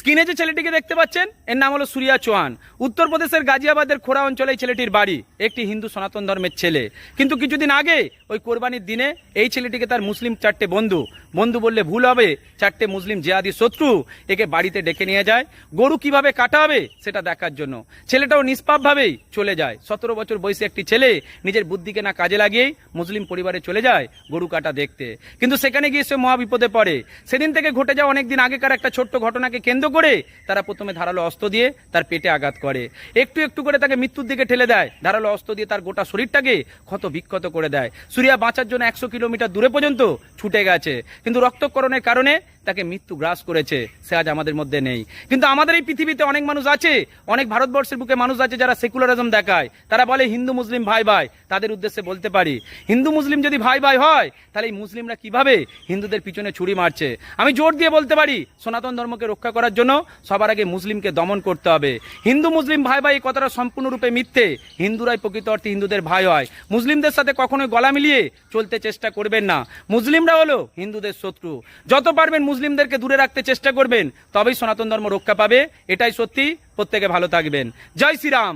স্ক্রিনে যে ছেলেটিকে দেখতে পাচ্ছেন এর নাম হলো সুরিয়া চৌহান। উত্তরপ্রদেশের গাজিয়াবাদের খোড়া অঞ্চলে এই ছেলেটির বাড়ি। একটি হিন্দু সনাতন ধর্মের ছেলে, কিন্তু কিছুদিন আগে ওই কোরবানির দিনে এই ছেলেটিকে তার মুসলিম চারটে বন্ধু বললে ভুল হবে, চারটে মুসলিম জেহাদি শত্রু একে বাড়িতে ডেকে নিয়ে যায় গরু কিভাবে কাটা হবে সেটা দেখার জন্য। ছেলেটাও নিষ্পাপভাবেই চলে যায়। 17 বছর বয়সী একটি ছেলে নিজের বুদ্ধিকে না কাজে লাগিয়েই মুসলিম পরিবারে চলে যায় গরু কাটা দেখতে, কিন্তু সেখানে গিয়ে সে মহাবিপদে পড়ে। সেদিন থেকে ঘটে যাওয়া অনেকদিন আগেকার একটা ছোট্ট ঘটনাকে কেন্দ্র করে তারা প্রথমে ধারালো অস্ত্র দিয়ে তার পেটে আঘাত করে, একটু একটু করে তাকে মৃত্যুর দিকে ঠেলে দেয়। ধারালো অস্ত্র দিয়ে তার গোটা শরীরটাকে ক্ষত বিক্ষত করে দেয়। সুরিয়া বাঁচার জন্য 100 কিলোমিটার দূরে পর্যন্ত ছুটে গেছে, কিন্তু রক্তক্ষরণের কারণে তাকে মৃত্যু গ্রাস করেছে। সে আজ আমাদের মধ্যে নেই। কিন্তু আমাদের এই পৃথিবীতে অনেক মানুষ আছে, অনেক ভারতবর্ষের বুকে মানুষ আছে যারা সেকুলারিজম দেখায়। তারা বলে হিন্দু মুসলিম ভাই ভাই। তাদের উদ্দেশ্যে বলতে পারি, হিন্দু মুসলিম যদি ভাই ভাই হয় তাহলে এই মুসলিমরা কিভাবে হিন্দুদের পিছনে ছুরি মারছে? আমি জোর দিয়ে বলতে পারি, সনাতন ধর্মকে রক্ষা করার জন্য সবার আগে মুসলিমকে দমন করতে হবে। হিন্দু মুসলিম ভাই ভাই এই কথাটা সম্পূর্ণরূপে মিথ্যে। হিন্দুরাই প্রকৃত অর্থে হিন্দুদের ভাই হয়। মুসলিমদের সাথে কখনোই গলা মিলিয়ে চলতে চেষ্টা করবেন না। মুসলিমরা হলো হিন্দুদের শত্রু। যত পারবেন মুসলিমদেরকে দূরে রাখতে চেষ্টা করবেন, তবেই সনাতন ধর্ম রক্ষা পাবে। এটাই সত্যি। প্রত্যেকে ভালো থাকবেন। জয় শ্রীরাম।